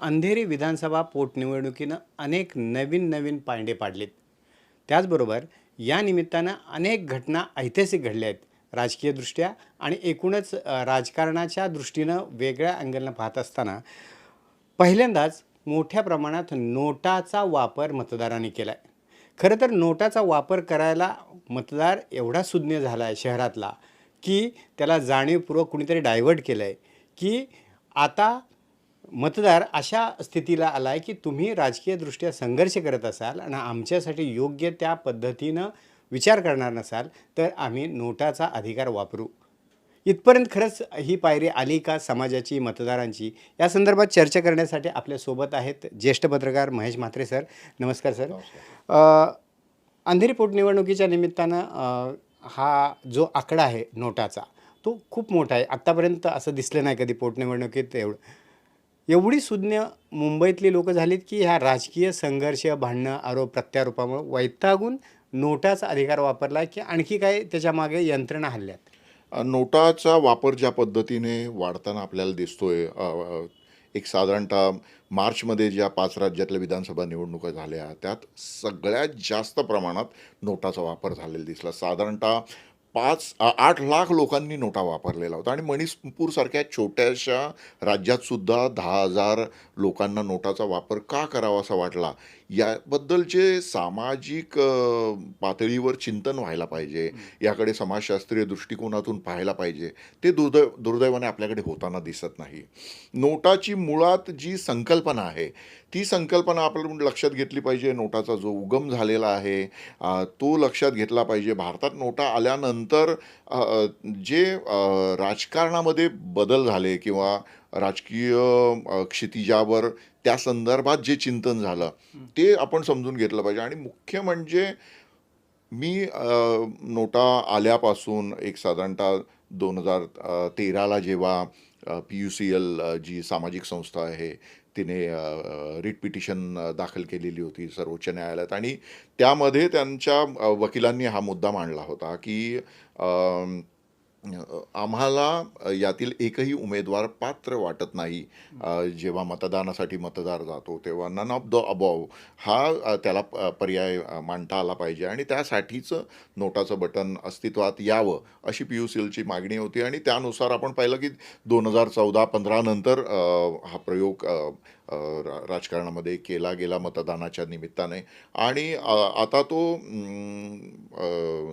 अंधेरी विधानसभा पोटनिवडणुकीनं अनेक नवीन पायंडे पाडलेत. त्याचबरोबर या निमित्तानं अनेक घटना ऐतिहासिक घडल्या आहेत. राजकीयदृष्ट्या आणि एकूणच राजकारणाच्या दृष्टीनं वेगळ्या अँगलनं पाहत असताना पहिल्यांदाच मोठ्या प्रमाणात नोटाचा वापर मतदारांनी केला आहे. खरं तर नोटाचा वापर करायला मतदार एवढा सुज्ञ झाला आहे शहरातला, की त्याला जाणीवपूर्वक कुणीतरी डायव्हर्ट केलं आहे, की आता मतदार अशा स्थितीला आला आहे, की तुम्ही राजकीयदृष्ट्या संघर्ष करत असाल आणि आमच्यासाठी योग्य त्या पद्धतीनं विचार करणार नसाल, तर आम्ही नोटाचा अधिकार वापरू. इथपर्यंत खरंच ही पायरी आली का समाजाची, मतदारांची? या संदर्भात चर्चा करण्यासाठी आपल्यासोबत आहेत ज्येष्ठ पत्रकार महेश म्हात्रे सर. नमस्कार सर. अंधेरी पोटनिवडणुकीच्या निमित्तानं हा जो आकडा आहे नोटाचा, तो खूप मोठा आहे. आत्तापर्यंत असं दिसलं नाही कधी पोटनिवडणुकीत एवढी सुज्ञ मुंबईतली लोकं झालीत, की ह्या राजकीय संघर्ष, भांडणं, आरोप प्रत्यारोपामुळे वैतागून नोटाचा अधिकार वापरला, की आणखी काय त्याच्यामागे यंत्रणा हल्ल्यात? नोटाचा वापर ज्या पद्धतीने वाढताना आपल्याला दिसतोय, एक साधारणतः मार्चमध्ये ज्या 5 राज्यातल्या विधानसभा निवडणुका झाल्या त्यात सगळ्यात जास्त प्रमाणात नोटाचा वापर झालेला दिसला. साधारणतः 8 लाख लोकांनी नोटा वापरलेला होता आणि मणिपूरसारख्या छोट्याशा राज्यात सुद्धा 10,000 लोकांना नोटाचा वापर का करावासा वाटला, याबद्दलचे सामाजिक पातळीवर चिंतन व्हायला पाहिजे, याकडे समाजशास्त्रीय दृष्टिकोनातून पाहायला पाहिजे. ते दुर्दैवाने आपल्याकडे होताना दिसत नाही. नोटाची मुळात जी संकल्पना आहे, ती संकल्पना आपण लक्षात घेतली पाहिजे. नोटाचा जो उगम झालेला आहे तो लक्षात घेतला पाहिजे. भारतात नोटा आल्यानंतर जे राजकारणामध्ये बदल झाले किंवा राजकीय क्षितिजावर त्या संदर्भात जे चिंतन झालं ते आपण समजून घेतलं पाहिजे. आणि मुख्य म्हणजे मी नोटा आल्यापासून एक साधारणतः 2013ला जेव्हा PUCL जी सामाजिक संस्था आहे तिने रिट पिटिशन दाखल केलेली होती सर्वोच्च न्यायालयात आणि त्यामध्ये त्यांच्या वकिलांनी हा मुद्दा मांडला होता की आम्हाला यातील एकही उमेदवार पात्र वाटत नाही. जेव्हा मतदानासाठी मतदार जातो तेव्हा नन ऑफ द अबॉव हा त्याला पर्याय मांडता आला पाहिजे आणि त्यासाठीच नोटाचं बटन अस्तित्वात यावं अशी PUCLची मागणी होती. आणि त्यानुसार आपण पाहिलं की 2014-15 नंतर हा प्रयोग राजकारणामध्ये केला गेला मतदानाच्या निमित्ताने. आणि आता तो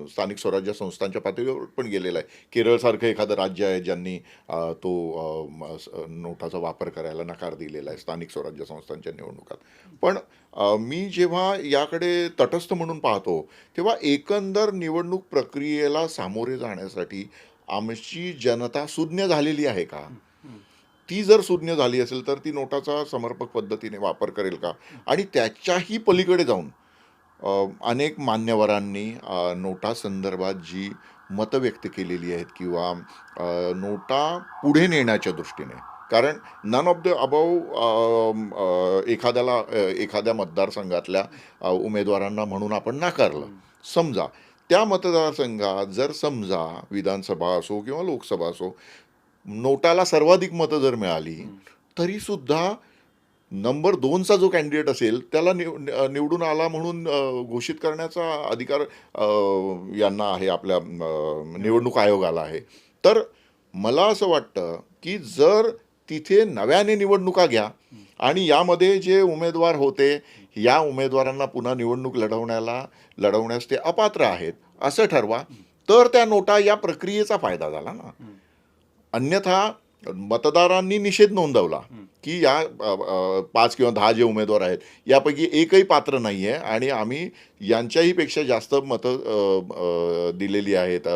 स्थानिक स्वराज्य संस्थांच्या पातळीवर पण गेलेला आहे. केरळसारखं एखादं राज्य आहे ज्यांनी तो नोटाचा वापर करायला नकार दिलेला आहे स्थानिक स्वराज्य संस्थांच्या निवडणुकात. पण मी जेव्हा याकडे तटस्थ म्हणून पाहतो तेव्हा एकंदर निवडणूक प्रक्रियेला सामोरे जाण्यासाठी आमची जनता सुज्ञ झालेली आहे का? ती जर सुज्ञ झाली असेल तर ती नोटाचा समर्पक पद्धतीने वापर करेल का? आणि त्याच्याही पलीकडे जाऊन अनेक मान्यवरांनी नोटा संदर्भात जी मतं व्यक्त केलेली आहेत किंवा नोटा पुढे नेण्याच्या दृष्टीने, कारण नन ऑफ द अबाव एखाद्या मतदारसंघातल्या उमेदवारांना म्हणून आपण नाकारलं. समजा त्या मतदारसंघात जर समजा विधानसभा असो किंवा लोकसभा असो नोटाला सर्वाधिक मतं जर मिळाली तरी सुद्धा नंबर 2चा जो कॅन्डिडेट असेल त्याला निवडून आला म्हणून घोषित करण्याचा अधिकार यांना आहे, आपल्या निवडणूक आयोगाला आहे. तर मला असं वाटतं की जर तिथे नव्याने निवडणुका घ्या आणि यामध्ये जे उमेदवार होते या उमेदवारांना पुन्हा निवडणूक लढवण्यास ते अपात्र आहेत असं ठरवा, तर त्या नोटा या प्रक्रियेचा फायदा झाला ना. अन्यथा मतदारांनी निषेध नोंदवला की या 5 किंवा 10 जे उमेदवार आहेत यापैकी एकही पात्र नाही आहे आणि आम्ही यांच्याही पेक्षा जास्त मतं दिलेली आहेत,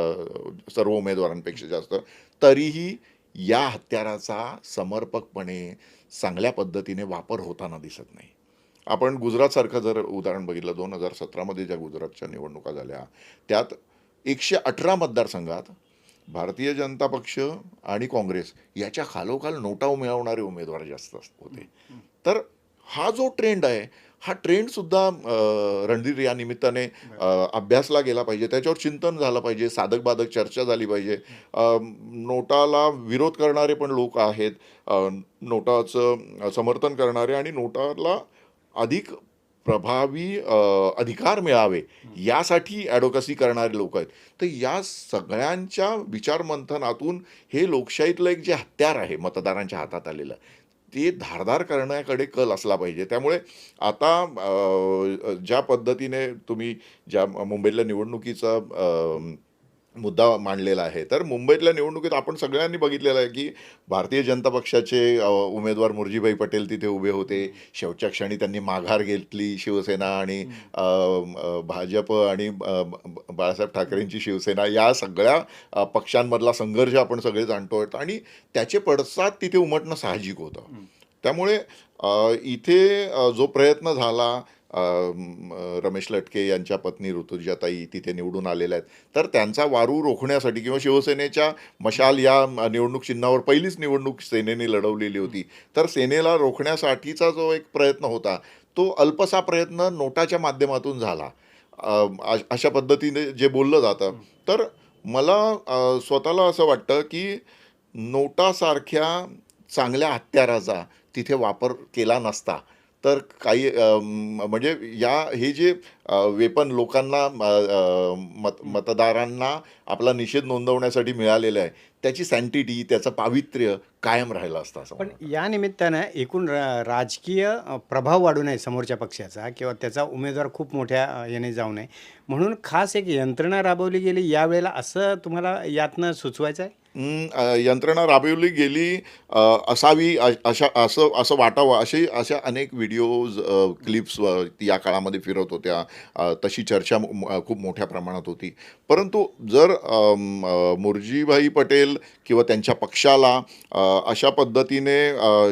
सर्व उमेदवारांपेक्षा जास्त, तरीही या हत्याराचा समर्पकपणे चांगल्या पद्धतीने वापर होताना दिसत नाही. आपण गुजरातसारखं जर उदाहरण बघितलं, 2017मध्ये ज्या गुजरातच्या निवडणुका झाल्या त्यात 118 मतदारसंघात भारतीय जनता पक्ष आणि काँग्रेस याच्या खालोखाल नोटा मिळवणारे उमेदवार जास्त होते. तर हा जो ट्रेंड आहे, हा ट्रेंडसुद्धा रणधीर या निमित्ताने अभ्यासला गेला पाहिजे. त्याच्यावर चिंतन झालं पाहिजे, साधक-बाधक चर्चा झाली पाहिजे. नोटाला विरोध करणारे पण लोक आहेत. नोटाचं समर्थन करणारे आणि नोटाला अधिक प्रभावी अधिकार मिळावे यासाठी ॲडव्होकसी करणारे लोक आहेत. तर या सगळ्यांच्या विचारमंथनातून हे लोकशाहीतलं एक जे हत्यार आहे मतदारांच्या हातात आलेलं, ते धारदार करण्याकडे कल असला पाहिजे. त्यामुळे आता ज्या पद्धतीने तुम्ही ज्या मुंबईतल्या निवडणुकीचा मुद्दा मांडलेला आहे, तर मुंबईतल्या निवडणुकीत आपण सगळ्यांनी बघितलेलं आहे की भारतीय जनता पक्षाचे उमेदवार मुरजीभाई पटेल तिथे उभे होते. शेवटच्या क्षणी त्यांनी माघार घेतली. शिवसेना आणि भाजप आणि बाळासाहेब ठाकरेंची शिवसेना या सगळ्या पक्षांमधला संघर्ष आपण सगळे जाणतो आणि त्याचे पडसाद तिथे उमटणं साहजिक होतं. त्यामुळे इथे जो प्रयत्न झाला, रमेश लटके यांच्या पत्नी ऋतुजाताई तिथे निवडून आलेल्या आहेत, तर त्यांचा वारू रोखण्यासाठी किंवा शिवसेनेच्या मशाल या निवडणूक चिन्हावर पहिलीच निवडणूक सेनेने लढवलेली होती, तर सेनेला रोखण्यासाठीचा जो एक प्रयत्न होता, तो अल्पसा प्रयत्न नोटाच्या माध्यमातून झाला. अशा पद्धतीने जे बोललं जातं, तर मला स्वतःला असं वाटतं की नोटासारख्या चांगल्या हत्याराचा तिथे वापर केला नसता तर काही म्हणजे हे जे वेपन लोकांना मतदारांना आपला निषेध नोंदवण्यासाठी मिळालेलं आहे, त्याची सँटिटी, त्याचं पावित्र्य कायम राहिलं असतं असं पण मला या निमित्तानं एकूण राजकीय प्रभाव वाढू नये समोरच्या पक्षाचा किंवा त्याचा उमेदवार खूप मोठ्या याने जाऊ नये म्हणून खास एक यंत्रणा राबवली गेली यावेळेला, असं तुम्हाला यातनं सुचवायचं आहे? यंत्रणा राबवली गेली असावी अशा असं असं वाटावं अशा अनेक व्हिडिओज क्लिप्स या काळामध्ये फिरत होत्या. तशी चर्चा खूप मोठ्या प्रमाणात होती. परंतु जर मुरजीभाई पटेल किंवा त्यांच्या पक्षाला अशा पद्धतीने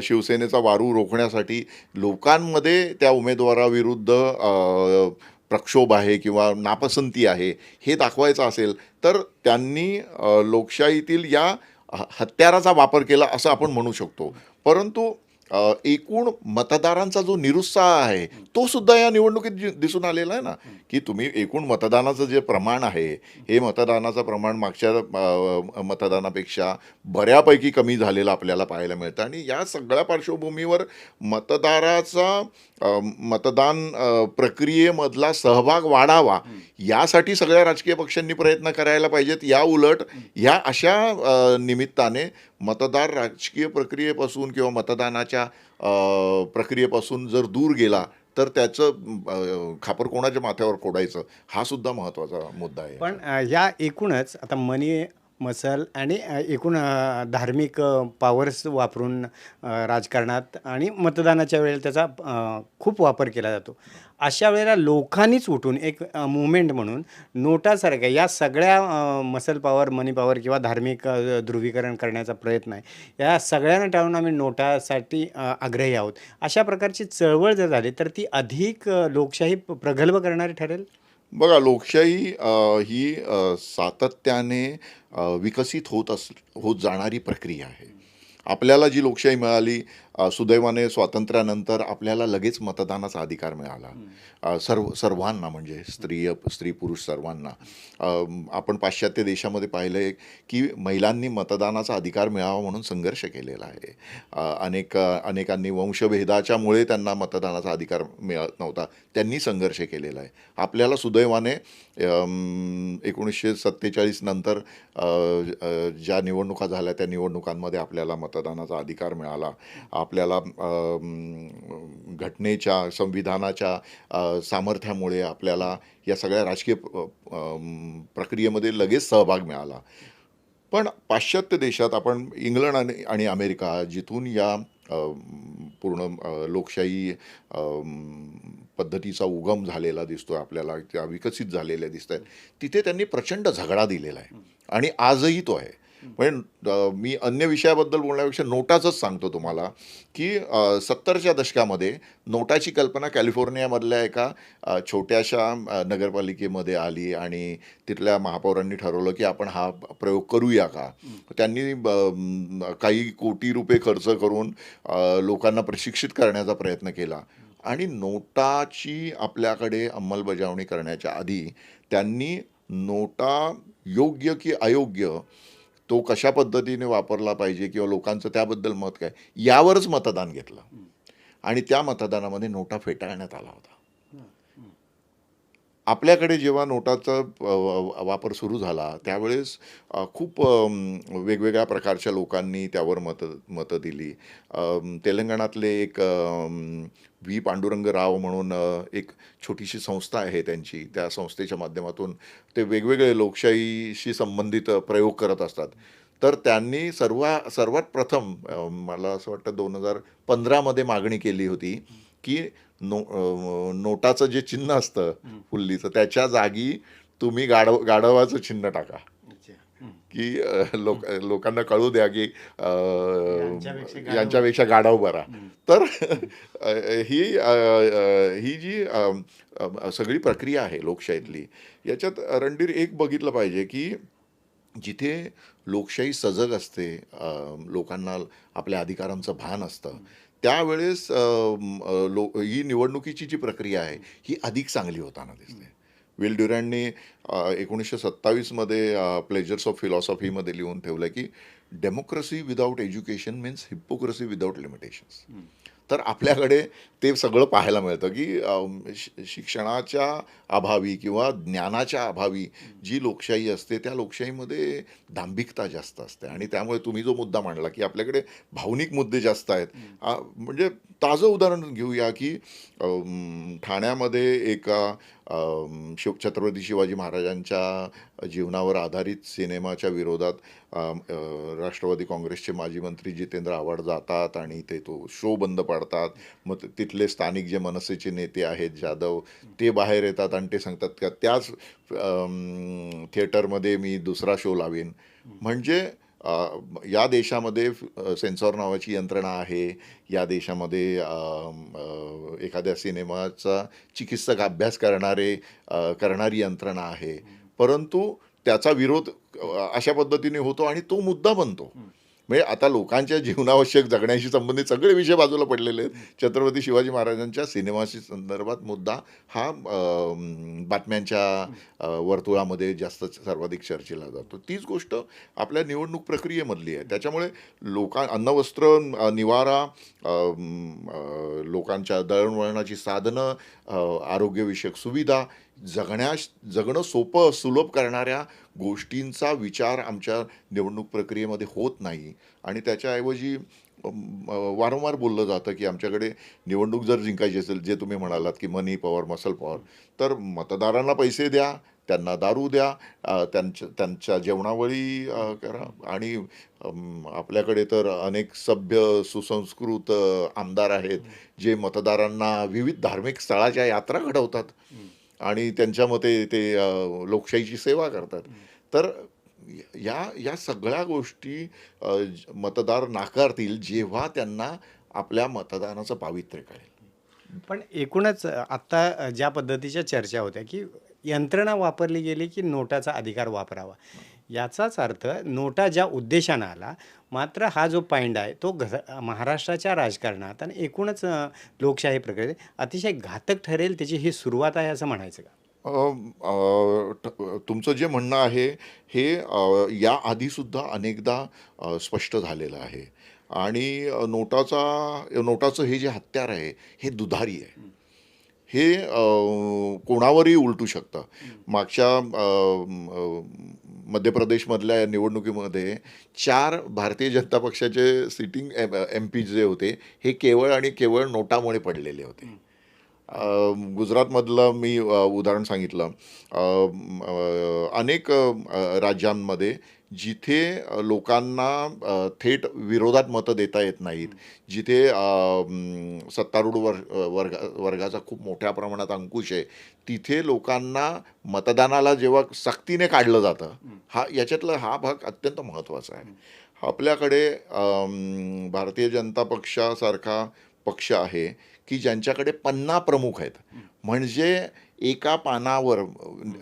शिवसेनेचा वारू रोखण्यासाठी लोकांमध्ये त्या उमेदवाराविरुद्ध प्रक्षोभ आहे किंवा नापसंती आहे हे दाखवायचं असेल, तर त्यांनी लोकशाहीतील या हत्याराचा वापर केला असं आपण म्हणू शकतो. परंतु एकूण मतदारांचा जो निरुत्साह आहे, तो सुद्धा या निवडणुकीत दिसून आलेला आहे ना, की तुम्ही एकूण मतदानाचं जे प्रमाण आहे, हे मतदानाचं प्रमाण मागच्या मतदानापेक्षा बऱ्यापैकी कमी झालेलं आपल्याला पाहायला मिळतं आणि या सगळ्या पार्श्वभूमीवर मतदाराचा मतदान प्रक्रियेमधला सहभाग वाढावा यासाठी सगळ्या राजकीय पक्षांनी प्रयत्न करायला पाहिजेत. या उलट ह्या अशा निमित्ताने मतदार राजकीय प्रक्रियेपासून किंवा मतदानाच्या प्रक्रियेपासून जर दूर गेला तर त्याचं खापर कोणाच्या माथ्यावर फोडायचं हा सुद्धा महत्त्वाचा मुद्दा आहे. पण ह्या एकूणच आता मनी मसल आणि एकूण धार्मिक पॉवर्स वापरून राजकारणात आणि मतदानाच्या वेळेला त्याचा खूप वापर केला जातो. अशा वेळेला लोकांनीच उठून एक मुवमेंट म्हणून नोटासारख्या या सगळ्या मसल पॉवर, मनी पॉवर किंवा धार्मिक ध्रुवीकरण करण्याचा प्रयत्न आहे. या सगळ्यांना टाळून आम्ही नोटासाठी आग्रही आहोत. अशा प्रकारची चळवळ जर झाली तर ती अधिक लोकशाही प्रगल्भ करणारी ठरेल. बघा, लोकशाही ही सातत्याने विकसित होत जाणारी प्रक्रिया आहे. आपल्याला जी लोकशाही मिळाली, सुदैवाने स्वातंत्र्यानंतर आपल्याला लगेच मतदानाचा अधिकार मिळाला. सर्वांना म्हणजे स्त्री पुरुष सर्वांना. आपण पाश्चात्य देशामध्ये पाहिलं आहे की महिलांनी मतदानाचा अधिकार मिळावा म्हणून संघर्ष केलेला आहे. अनेकांनी वंशभेदाच्यामुळे त्यांना मतदानाचा अधिकार मिळत नव्हता, त्यांनी संघर्ष केलेला आहे. आपल्याला सुदैवाने 1947 नंतर ज्या निवडणुका झाल्या त्या निवडणुकांमध्ये आपल्याला मतदानाचा अधिकार मिळाला. आपल्याला घटनेच्या, संविधानाच्या सामर्थ्यामुळे आपल्याला या सगळ्या राजकीय प्रक्रियेमध्ये लगेच सहभाग मिळाला. पण पाश्चात्य देशात आपण इंग्लंड आणि अमेरिका जिथून या पूर्ण लोकशाही पद्धतीचा उगम झालेला दिसतो आपल्याला, त्या विकसित झालेल्या दिसत आहेत, तिथे त्यांनी प्रचंड झगडा दिलेला आहे आणि आजही तो आहे. म्हणजे मी अन्य विषयाबद्दल बोलण्यापेक्षा नोटाचंच सांगतो तुम्हाला की 70च्या दशकामध्ये नोटाची कल्पना कॅलिफोर्नियामधल्या एका छोट्याशा नगरपालिकेमध्ये आली आणि तिथल्या महापौरांनी ठरवलं की आपण हा प्रयोग करूया का. त्यांनी काही कोटी रुपये खर्च करून लोकांना प्रशिक्षित करण्याचा प्रयत्न केला आणि नोटाची आपल्याकडे अंमलबजावणी करण्याच्या आधी त्यांनी नोटा योग्य की अयोग्य, तो कशा पद्धतीने वापरला पाहिजे किंवा लोकांचं त्याबद्दल मत काय, यावरच मतदान घेतलं आणि त्या मतदानामध्ये नोटा फेटाळण्यात आला होता. आपल्याकडे जेव्हा नोटाचा वापर सुरू झाला त्यावेळेस खूप वेगवेगळ्या प्रकारच्या लोकांनी त्यावर मतं दिली. तेलंगणातले एक व्ही पांडुरंग राव म्हणून एक छोटीशी संस्था आहे त्यांची, त्या संस्थेच्या माध्यमातून ते वेगवेगळे लोकशाहीशी संबंधित प्रयोग करत असतात. तर त्यांनी सर्वात प्रथम मला असं वाटतं 2015मध्ये मागणी केली होती की नोटाचं जे चिन्ह असतं फुल्लीचं त्याच्या जागी तुम्ही गाढवाचं चिन्ह टाका, की लोकांना कळू द्या की यांच्यापेक्षा गाढव बरा. तर ही जी सगळी प्रक्रिया आहे लोकशाहीतली, याच्यात रणधीर एक बघितलं पाहिजे की जिथे लोकशाही सजग असते, लोकांना आपल्या अधिकारांचं भान असतं, त्यावेळेस ही निवडणुकीची जी प्रक्रिया आहे ही अधिक चांगली होताना दिसते. विल ड्युरॅन्डने 1927मध्ये प्लेजर्स ऑफ फिलॉसॉफीमध्ये लिहून ठेवलं की democracy without education means hypocrisy without limitations. तर आपल्याकडे ते सगळं पाहायला मिळतं की शिक्षणाच्या अभावी किंवा ज्ञानाच्या अभावी जी लोकशाही असते त्या लोकशाहीमध्ये दांभिकता जास्त असते आणि त्यामुळे तुम्ही जो मुद्दा मांडला की आपल्याकडे भावनिक मुद्दे जास्त आहेत. म्हणजे ताजं उदाहरण घेऊया की ठाण्यामध्ये एका छत्रपती शिवाजी महाराजांच्या जीवनावर आधारित सिनेमाच्या विरोधात राष्ट्रवादी काँग्रेसचे माजी मंत्री जितेंद्र आव्हाड जातात आणि ते तो शो बंद पाडतात. मग तिथले स्थानिक जे मनसेचे नेते आहेत जाधव, ते बाहेर येतात आणि ते सांगतात का त्याच थिएटरमध्ये मी दुसरा शो लावीन. म्हणजे या देशामध्ये सेन्सॉर नावाची यंत्रणा आहे. या देशामध्ये एखाद्या सिनेमाचा चिकित्सक अभ्यास करणारी यंत्रणा आहे. परंतु त्याचा विरोध अशा पद्धतीने होतो आणि तो मुद्दा बनतो. म्हणजे आता लोकांच्या जीवनावश्यक जगण्याशी संबंधित सगळे विषय बाजूला पडलेले आहेत. छत्रपती शिवाजी महाराजांच्या सिनेमाशी संदर्भात मुद्दा हा बातम्यांच्या वर्तुळामध्ये जास्त सर्वाधिक चर्चेला जातो. तीच गोष्ट आपल्या निवडणूक प्रक्रियेमधली आहे. त्याच्यामुळे अन्न वस्त्र निवारा, लोकांच्या दळणवळणाची साधनं, आरोग्यविषयक सुविधा, जगणं सोपं सुलभ करणाऱ्या गोष्टींचा विचार आमच्या निवडणूक प्रक्रियेमध्ये होत नाही आणि त्याच्याऐवजी वारंवार बोललं जातं की आमच्याकडे निवडणूक जर जिंकायची असेल, जे तुम्ही म्हणालात की मनी पॉवर, मसल पॉवर, तर मतदारांना पैसे द्या, त्यांना दारू द्या, त्यांच्या जेवणावळी करा. आणि आपल्याकडे तर अनेक सभ्य सुसंस्कृत आमदार आहेत जे मतदारांना विविध धार्मिक स्थळाच्या यात्रा घडवतात आणि त्यांच्या मते ते लोकशाहीची सेवा करतात. तर या सगळ्या गोष्टी मतदार नाकारतील जेव्हा त्यांना आपल्या मतदानाचं पावित्र्य कळेल. पण एकूणच आत्ता ज्या पद्धतीच्या चर्चा होत्या की यंत्रणा वापरली गेली की नोटाचा अधिकार वापरावा, याचाच अर्थ नोटा ज्या उद्देशानं आला, मात्र हा जो पायंडा आहे तो महाराष्ट्राच्या राजकारणात आणि एकूणच लोकशाही प्रक्रियेत अतिशय घातक ठरेल, त्याची ही सुरुवात आहे असं म्हणायचं का? तुमचं जे म्हणणं आहे हे याआधीसुद्धा अनेकदा स्पष्ट झालेलं आहे आणि नोटाचं हे जे हत्यार आहे हे दुधारी आहे. हे कोणावरही उलटू शकतं. मागच्या मध्य प्रदेशमधल्या निवडणुकीमध्ये 4 भारतीय जनता पक्षाचे सिटिंग MP जे होते हे केवळ आणि केवळ नोटामुळे पडलेले होते. गुजरातमधलं मी उदाहरण सांगितलं. अनेक राज्यांमध्ये जिथे लोकांना थेट विरोधात मतं देता येत नाहीत, जिथे सत्तारूढ वर्गाचा खूप मोठ्या प्रमाणात अंकुश आहे, तिथे लोकांना मतदानाला जेव्हा सक्तीने काढलं जातं, याच्यातला हा भाग अत्यंत महत्त्वाचा आहे. आपल्याकडे भारतीय जनता पक्षासारखा पक्ष आहे की ज्यांच्याकडे 50 प्रमुख आहेत. म्हणजे एका पानावर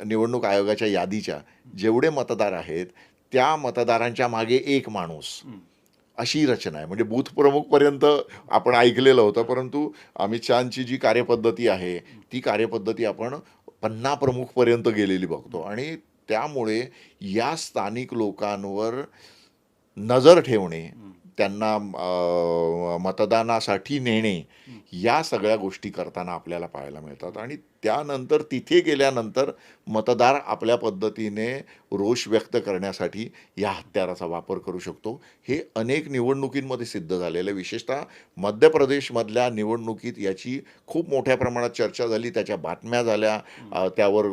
निवडणूक आयोगाच्या यादीच्या जेवढे मतदार आहेत, त्या मतदारांच्या मागे एक माणूस, अशी रचना आहे. म्हणजे बूथ प्रमुखपर्यंत आपण ऐकलेलं होतं, परंतु अमित शहांची जी कार्यपद्धती आहे, ती कार्यपद्धती आपण 50 प्रमुखपर्यंत गेलेली बघतो. आणि त्यामुळे या स्थानिक लोकांवर नजर ठेवणे, त्यांना मतदानासाठी नेणे, या सगळ्या गोष्टी करताना आपल्याला पाहायला मिळतात. आणि त्यानंतर तिथे गेल्यानंतर मतदार आपल्या पद्धतीने रोष व्यक्त करण्यासाठी या हत्याराचा वापर करू शकतो. हे अनेक निवडणुकींमध्ये सिद्ध झालेलं आहे. विशेषतः मध्य प्रदेशमधल्या निवडणुकीत याची खूप मोठ्या प्रमाणात चर्चा झाली, त्याच्या बातम्या झाल्या, त्यावर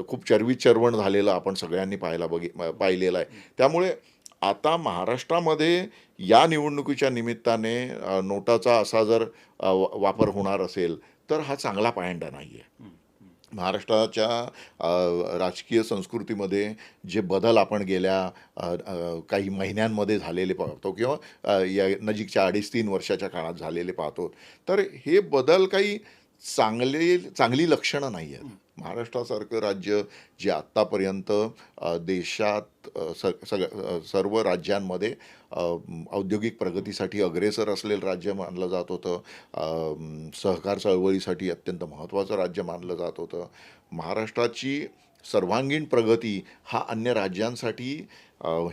खूप चर्वित चर्वण झालेलं आपण सगळ्यांनी पाहिलेलं आहे. त्यामुळे आता महाराष्ट्रामध्ये या निवडणुकीच्या निमित्ताने नोटाचा असा जर वापर होणार असेल, तर हा चांगला पायंडा नाही आहे. महाराष्ट्राच्या राजकीय संस्कृतीमध्ये जे बदल आपण गेल्या काही महिन्यांमध्ये झालेले पाहतो किंवा या नजीकच्या 2.5-3 वर्षाच्या काळात झालेले पाहतो, तर हे बदल काही चांगली लक्षणं नाही आहेत. महाराष्ट्रासारखं राज्य जे आत्तापर्यंत देशात सर्व राज्यांमध्ये औद्योगिक प्रगतीसाठी अग्रेसर असलेलं राज्य मानलं जात होतं, सहकार चळवळीसाठी अत्यंत महत्त्वाचं राज्य मानलं जात होतं. महाराष्ट्राची सर्वांगीण प्रगती हा अन्य राज्यांसाठी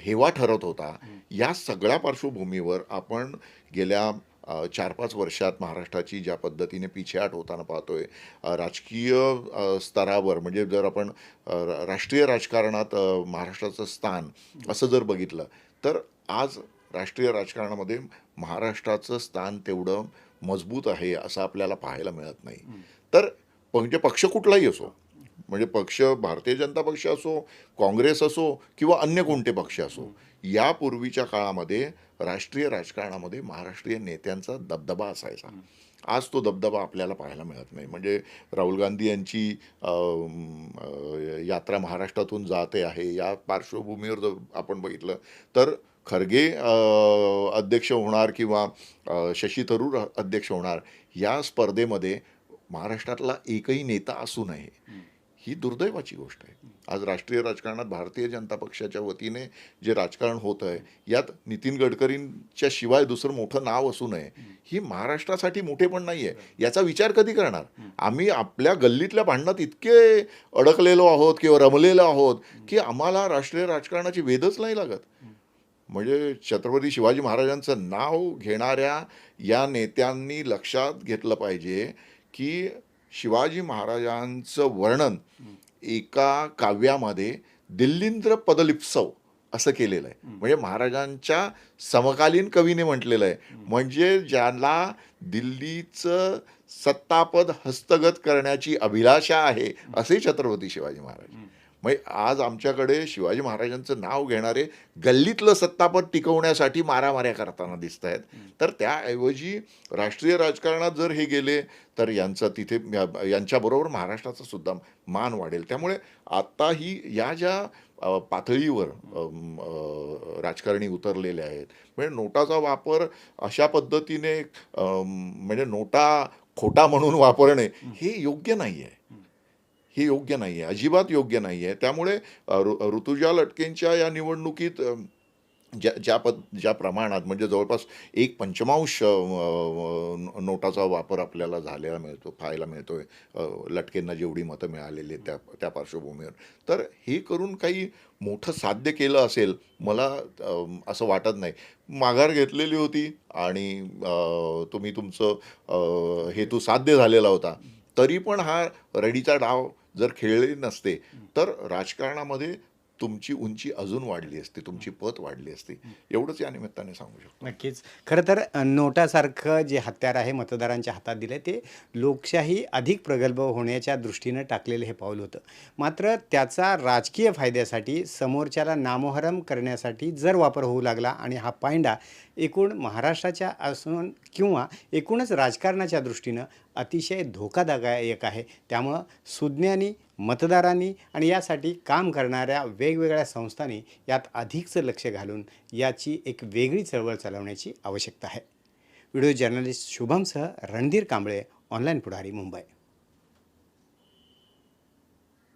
हेवा ठरत होता. या सगळ्या पार्श्वभूमीवर आपण गेल्या 4-5 वर्षात महाराष्ट्राची ज्या पद्धतीने पिछेहाट होताना पाहतोय, राजकीय स्तरावर म्हणजे जर आपण राष्ट्रीय राजकारणात महाराष्ट्राचं स्थान असं जर बघितलं, तर आज राष्ट्रीय राजकारणामध्ये महाराष्ट्राचं स्थान तेवढं मजबूत आहे असं आपल्याला पाहायला मिळत नाही. तर म्हणजे पक्ष कुठलाही असो, म्हणजे पक्ष भारतीय जनता पक्ष असो, काँग्रेस असो किंवा अन्य कोणते पक्ष असो, यापूर्वीच्या काळामध्ये राष्ट्रीय राजकारणामध्ये महाराष्ट्रीय नेत्यांचा दबदबा असायचा. आज तो दबदबा आपल्याला पाहायला मिळत नाही. म्हणजे राहुल गांधी यांची यात्रा महाराष्ट्रातून जाते आहे, या पार्श्वभूमीवर जर आपण बघितलं तर खरगे अध्यक्ष होणार किंवा शशी थरूर अध्यक्ष होणार, या स्पर्धेमध्ये महाराष्ट्रातला एकही नेता असू नये, ही दुर्दैवाची गोष्ट आहे. आज राष्ट्रीय राजकारणात भारतीय जनता पक्षाच्या वतीने जे राजकारण होतं आहे, यात नितीन गडकरींच्या शिवाय दुसरं मोठं नाव असू नये, ही महाराष्ट्रासाठी मोठेपण नाही आहे. याचा विचार कधी करणार? आम्ही आपल्या गल्लीतल्या भांडणात इतके अडकलेलो आहोत किंवा रमलेलो आहोत की आम्हाला राष्ट्रीय राजकारणाची वेधच नाही लागत. म्हणजे छत्रपती शिवाजी महाराजांचं नाव घेणाऱ्या या नेत्यांनी लक्षात घेतलं पाहिजे की शिवाजी महाराजांचं वर्णन एका काव्यामध्ये दिल्लींद्र पदलिप्सव असं केलेलं आहे. म्हणजे महाराजांच्या समकालीन कवीने म्हटलेलं आहे. म्हणजे ज्याला दिल्लीचं सत्तापद हस्तगत करण्याची अभिलाषा आहे, असे छत्रपती शिवाजी महाराज. म्हणजे आज आमच्याकडे शिवाजी महाराजांचं नाव घेणारे गल्लीतलं सत्तापद टिकवण्यासाठी मारामाऱ्या करताना दिसत आहेत. तर त्याऐवजी राष्ट्रीय राजकारणात जर हे गेले तर यांचं तिथे यांच्याबरोबर महाराष्ट्राचा सुद्धा मान वाढेल. त्यामुळे आता ही या ज्या पातळीवर राजकारणी उतरलेले आहेत, म्हणजे नोटाचा वापर अशा पद्धतीने म्हणजे नोटा खोटा म्हणून वापरणे हे योग्य नाही आहे. हे योग्य नाही आहे, अजिबात योग्य नाही आहे. त्यामुळे ऋतुजा लटकेंच्या या निवडणुकीत ज्या प्रमाणात म्हणजे जवळपास 1/5 नोटाचा वापर आपल्याला झालेला पाहायला मिळतोय, लटकेंना जेवढी मतं मिळालेली आहेत त्या पार्श्वभूमीवर, तर हे करून काही मोठं साध्य केलं असेल मला असं वाटत नाही. माघार घेतलेली होती आणि तुम्ही तुमचं हेतू साध्य झालेला होता, तरी पण हा रडीचा डाव जर खेळले नसते तर राजकारणामध्ये तुमची उंची अजून वाढली असती, तुमची पत वाढली असती. एवढंच या निमित्ताने सांगू शकतो. नक्कीच. खरं तर नोटासारखं जे हत्यार आहे मतदारांच्या हातात दिलं ते लोकशाही अधिक प्रगल्भ होण्याच्या दृष्टीनं टाकलेलं हे पाऊल होतं. मात्र त्याचा राजकीय फायद्यासाठी समोरच्याला नामोहरम करण्यासाठी जर वापर होऊ लागला आणि हा पायंडा एकूण महाराष्ट्राच्या असून किंवा एकूणच राजकारणाच्या दृष्टीनं अतिशय धोकादायक आहे. त्यामुळं सुज्ञांनी, मतदारांनी आणि यासाठी काम करणाऱ्या वेगवेगळ्या संस्थांनी यात अधिकचं लक्ष घालून याची एक वेगळी चळवळ चालवण्याची आवश्यकता आहे. व्हिडिओ जर्नलिस्ट शुभमसह रणधीर कांबळे, ऑनलाईन पुढारी, मुंबई.